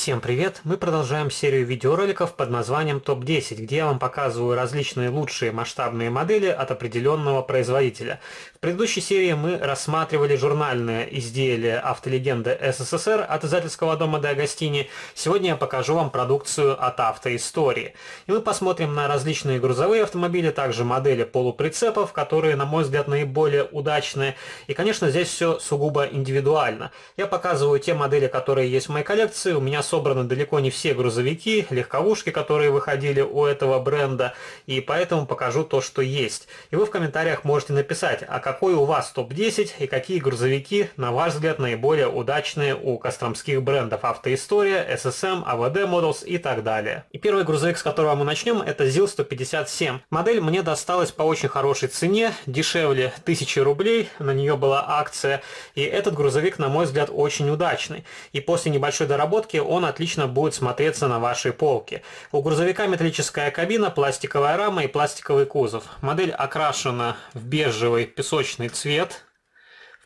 Всем привет! Мы продолжаем серию видеороликов под названием ТОП-10, где я вам показываю различные лучшие масштабные модели от определенного производителя. В предыдущей серии мы рассматривали журнальное изделие «Автолегенда СССР» от издательского дома Де Агостини. Сегодня я покажу вам продукцию от «Автоистории». И мы посмотрим на различные грузовые автомобили, также модели полуприцепов, которые, на мой взгляд, наиболее удачные. И, конечно, здесь все сугубо индивидуально. Я показываю те модели, которые есть в моей коллекции. У меня собраны далеко не все грузовики, легковушки, которые выходили у этого бренда, и поэтому покажу то, что есть. И вы в комментариях можете написать, а какой у вас топ-10 и какие грузовики, на ваш взгляд, наиболее удачные у костромских брендов «Автоистория», SSM, АВД Models и так далее. И первый грузовик, с которого мы начнем, это ЗИЛ-157. Модель мне досталась по очень хорошей цене, дешевле 1000 рублей, на нее была акция, и этот грузовик, на мой взгляд, очень удачный. И после небольшой доработки он отлично будет смотреться на вашей полке. У грузовика металлическая кабина, пластиковая рама и пластиковый кузов. Модель окрашена в бежевый песочный цвет.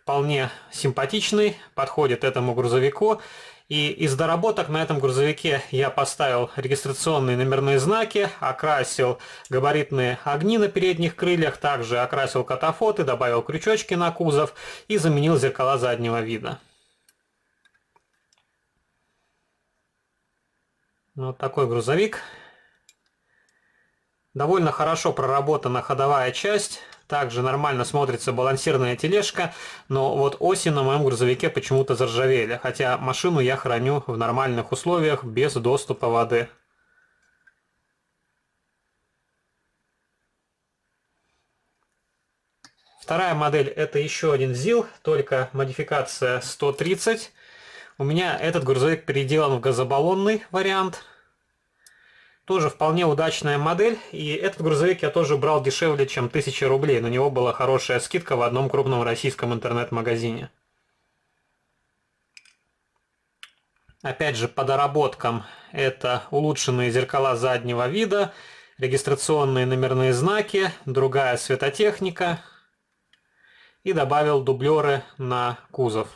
Вполне симпатичный, подходит этому грузовику. И из доработок на этом грузовике я поставил регистрационные номерные знаки, окрасил габаритные огни на передних крыльях, также окрасил катафоты, добавил крючочки на кузов и заменил зеркала заднего вида. Вот такой грузовик. Довольно хорошо проработана ходовая часть. Также нормально смотрится балансирная тележка. Но вот оси на моем грузовике почему-то заржавели. Хотя машину я храню в нормальных условиях, без доступа воды. Вторая модель — это еще один ЗИЛ, только модификация 130. У меня этот грузовик переделан в газобаллонный вариант. Тоже вполне удачная модель. И этот грузовик я тоже брал дешевле, чем 1000 рублей. На него была хорошая скидка в одном крупном российском интернет-магазине. Опять же, по доработкам это улучшенные зеркала заднего вида, регистрационные номерные знаки, другая светотехника. И добавил дублеры на кузов.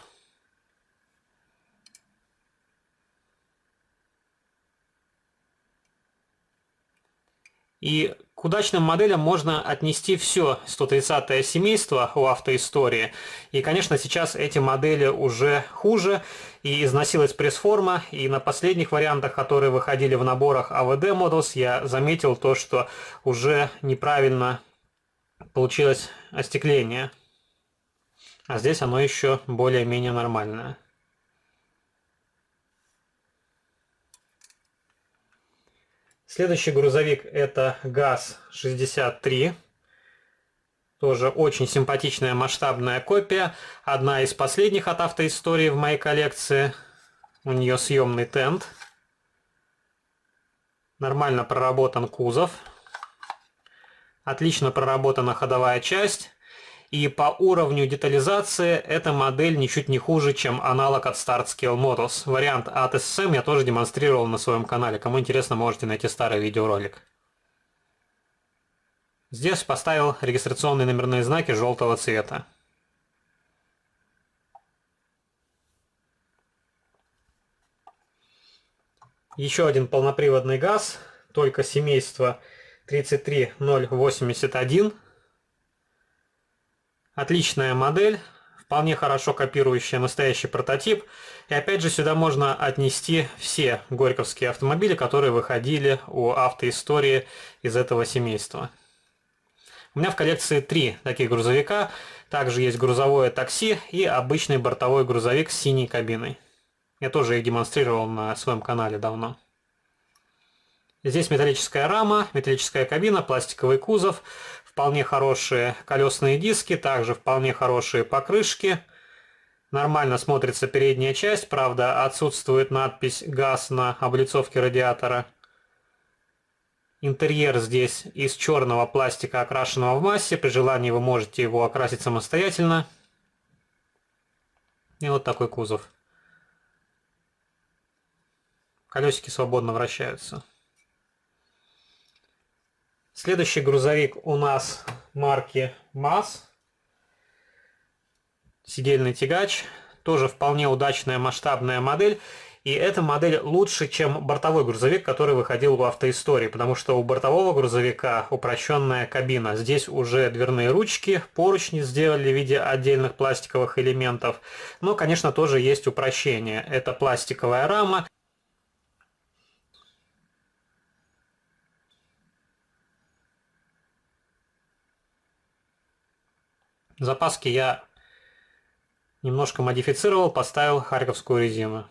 И к удачным моделям можно отнести все 130-е семейство у «Автоистории». И, конечно, сейчас эти модели уже хуже, и износилась пресс-форма, и на последних вариантах, которые выходили в наборах АВД Models, я заметил то, что уже неправильно получилось остекление. А здесь оно еще более-менее нормальное. Следующий грузовик — это ГАЗ-63. Тоже очень симпатичная масштабная копия. Одна из последних от «Автоистории» в моей коллекции. У нее съемный тент. Нормально проработан кузов. Отлично проработана ходовая часть. И по уровню детализации эта модель ничуть не хуже, чем аналог от Start Scale Models. Вариант от SSM я тоже демонстрировал на своем канале. Кому интересно, можете найти старый видеоролик. Здесь поставил регистрационные номерные знаки желтого цвета. Еще один полноприводный ГАЗ, только семейство 33081. Отличная модель, вполне хорошо копирующая настоящий прототип. И опять же сюда можно отнести все горьковские автомобили, которые выходили у «Автоистории» из этого семейства. У меня в коллекции 3 таких грузовика. Также есть грузовое такси и обычный бортовой грузовик с синей кабиной. Я тоже их демонстрировал на своем канале давно. Здесь металлическая рама, металлическая кабина, пластиковый кузов. Вполне хорошие колесные диски, также вполне хорошие покрышки. Нормально смотрится передняя часть, правда отсутствует надпись «ГАЗ» на облицовке радиатора. Интерьер здесь из черного пластика, окрашенного в массе. При желании вы можете его окрасить самостоятельно. И вот такой кузов. Колесики свободно вращаются. Следующий грузовик у нас марки МАЗ. Сидельный тягач. Тоже вполне удачная масштабная модель. И эта модель лучше, чем бортовой грузовик, который выходил в автоистории, потому что у бортового грузовика упрощенная кабина. Здесь уже дверные ручки, поручни сделали в виде отдельных пластиковых элементов. Но, конечно, тоже есть упрощение. Это пластиковая рама. Запаски я немножко модифицировал, поставил харьковскую резину.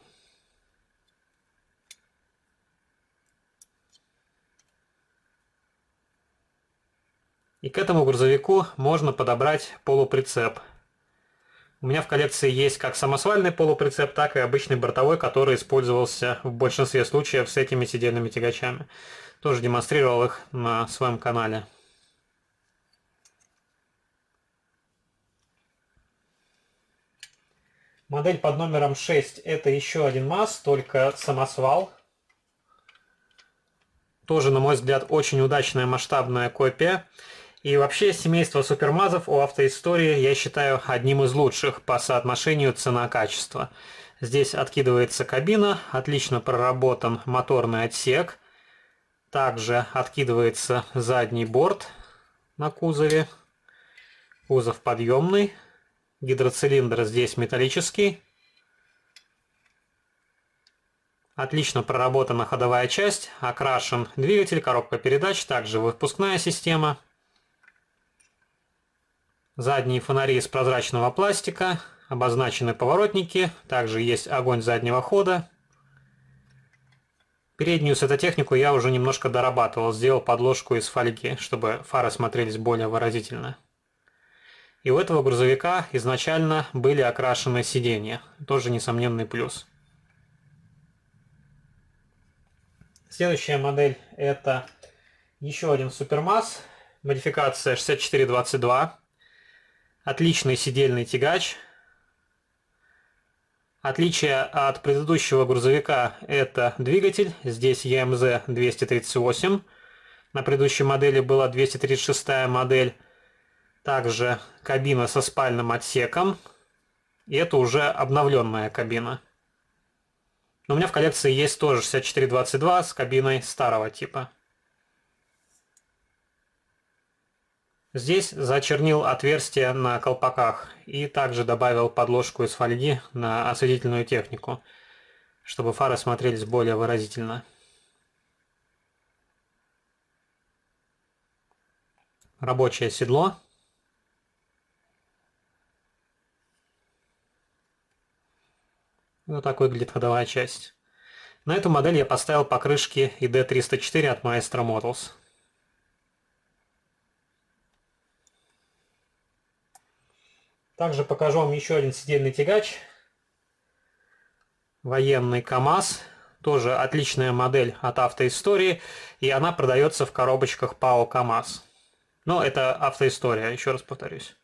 И к этому грузовику можно подобрать полуприцеп. У меня в коллекции есть как самосвальный полуприцеп, так и обычный бортовой, который использовался в большинстве случаев с этими сидельными тягачами. Тоже демонстрировал их на своем канале. Модель под номером 6 это еще один МАЗ, только самосвал. Тоже, на мой взгляд, очень удачная масштабная копия. И вообще семейство супермазов у автоистории я считаю одним из лучших по соотношению цена-качество. Здесь откидывается кабина, отлично проработан моторный отсек. Также откидывается задний борт на кузове. Кузов подъемный. Гидроцилиндр здесь металлический. Отлично проработана ходовая часть, окрашен двигатель, коробка передач, также выпускная система. Задние фонари из прозрачного пластика, обозначены поворотники, также есть огонь заднего хода. Переднюю светотехнику я уже немножко дорабатывал, сделал подложку из фольги, чтобы фары смотрелись более выразительно. И у этого грузовика изначально были окрашены сиденья, тоже несомненный плюс. Следующая модель это еще один супермаз, модификация 6422. Отличный сидельный тягач. Отличие от предыдущего грузовика это двигатель. Здесь EMZ 238. На предыдущей модели была 236 модель. Также кабина со спальным отсеком. И это уже обновленная кабина. Но у меня в коллекции есть тоже 6422 с кабиной старого типа. Здесь зачернил отверстия на колпаках и также добавил подложку из фольги на осветительную технику, чтобы фары смотрелись более выразительно. Рабочее седло. Вот так выглядит ходовая часть. На эту модель я поставил покрышки ID304 от Maestro Models. Также покажу вам еще один сидельный тягач. Военный КАМАЗ. Тоже отличная модель от автоистории. И она продается в коробочках ПАО КАМАЗ. Но это автоистория, еще раз повторюсь.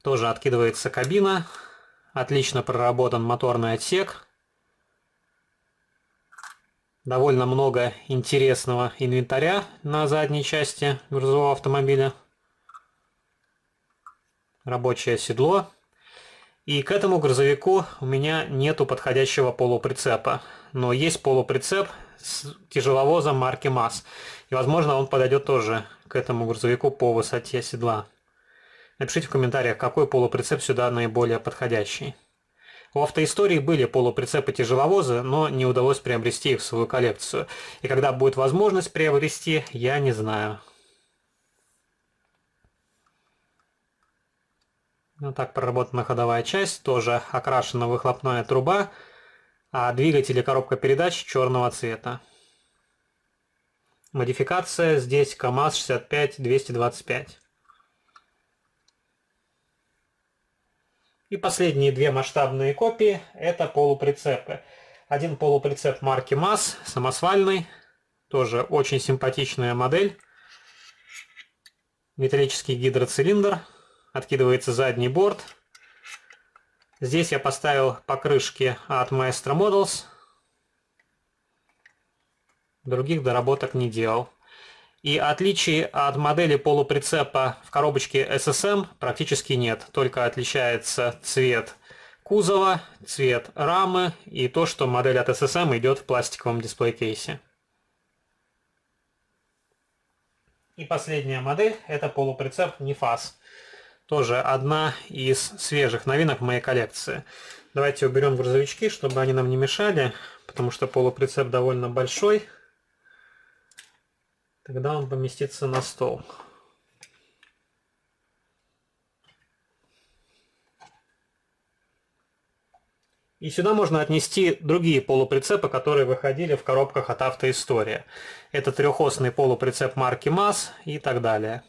Тоже откидывается кабина. Отлично проработан моторный отсек. Довольно много интересного инвентаря на задней части грузового автомобиля. Рабочее седло. И к этому грузовику у меня нету подходящего полуприцепа. Но есть полуприцеп с тяжеловозом марки МАЗ. И возможно он подойдет тоже к этому грузовику по высоте седла. Напишите в комментариях, какой полуприцеп сюда наиболее подходящий. У автоистории были полуприцепы-тяжеловозы, но не удалось приобрести их в свою коллекцию. И когда будет возможность приобрести, я не знаю. Вот так проработана ходовая часть, тоже окрашена выхлопная труба, а двигатель и коробка передач черного цвета. Модификация здесь КАМАЗ 65225. И последние две масштабные копии это полуприцепы. Один полуприцеп марки МАЗ, самосвальный, тоже очень симпатичная модель. Металлический гидроцилиндр. Откидывается задний борт. Здесь я поставил покрышки от Maestro Models. Других доработок не делал. И отличий от модели полуприцепа в коробочке SSM практически нет. Только отличается цвет кузова, цвет рамы и то, что модель от SSM идет в пластиковом дисплей-кейсе. И последняя модель — это полуприцеп Nefas. Тоже одна из свежих новинок в моей коллекции. Давайте уберем грузовички, чтобы они нам не мешали, потому что полуприцеп довольно большой. Тогда он поместится на стол. И сюда можно отнести другие полуприцепы, которые выходили в коробках от Автоистория. Это трехосный полуприцеп марки МАЗ и так далее.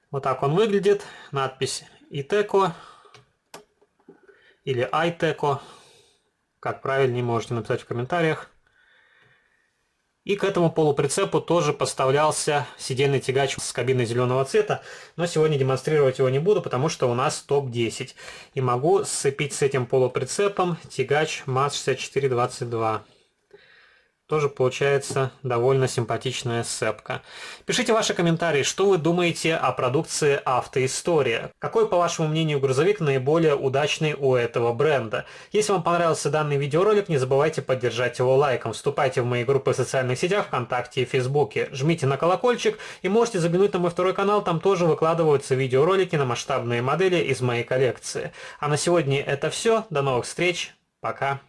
Вот так он выглядит. Надпись Iveco или Iveco. Как правильнее, можете написать в комментариях. И к этому полуприцепу тоже поставлялся сидельный тягач с кабиной зеленого цвета, но сегодня демонстрировать его не буду, потому что у нас топ-10. И могу сцепить с этим полуприцепом тягач МАЗ-6422. Тоже получается довольно симпатичная сцепка. Пишите ваши комментарии, что вы думаете о продукции Автоистория. Какой, по вашему мнению, грузовик наиболее удачный у этого бренда? Если вам понравился данный видеоролик, не забывайте поддержать его лайком. Вступайте в мои группы в социальных сетях, ВКонтакте и Фейсбуке. Жмите на колокольчик и можете заглянуть на мой второй канал, там тоже выкладываются видеоролики на масштабные модели из моей коллекции. А на сегодня это все. До новых встреч. Пока.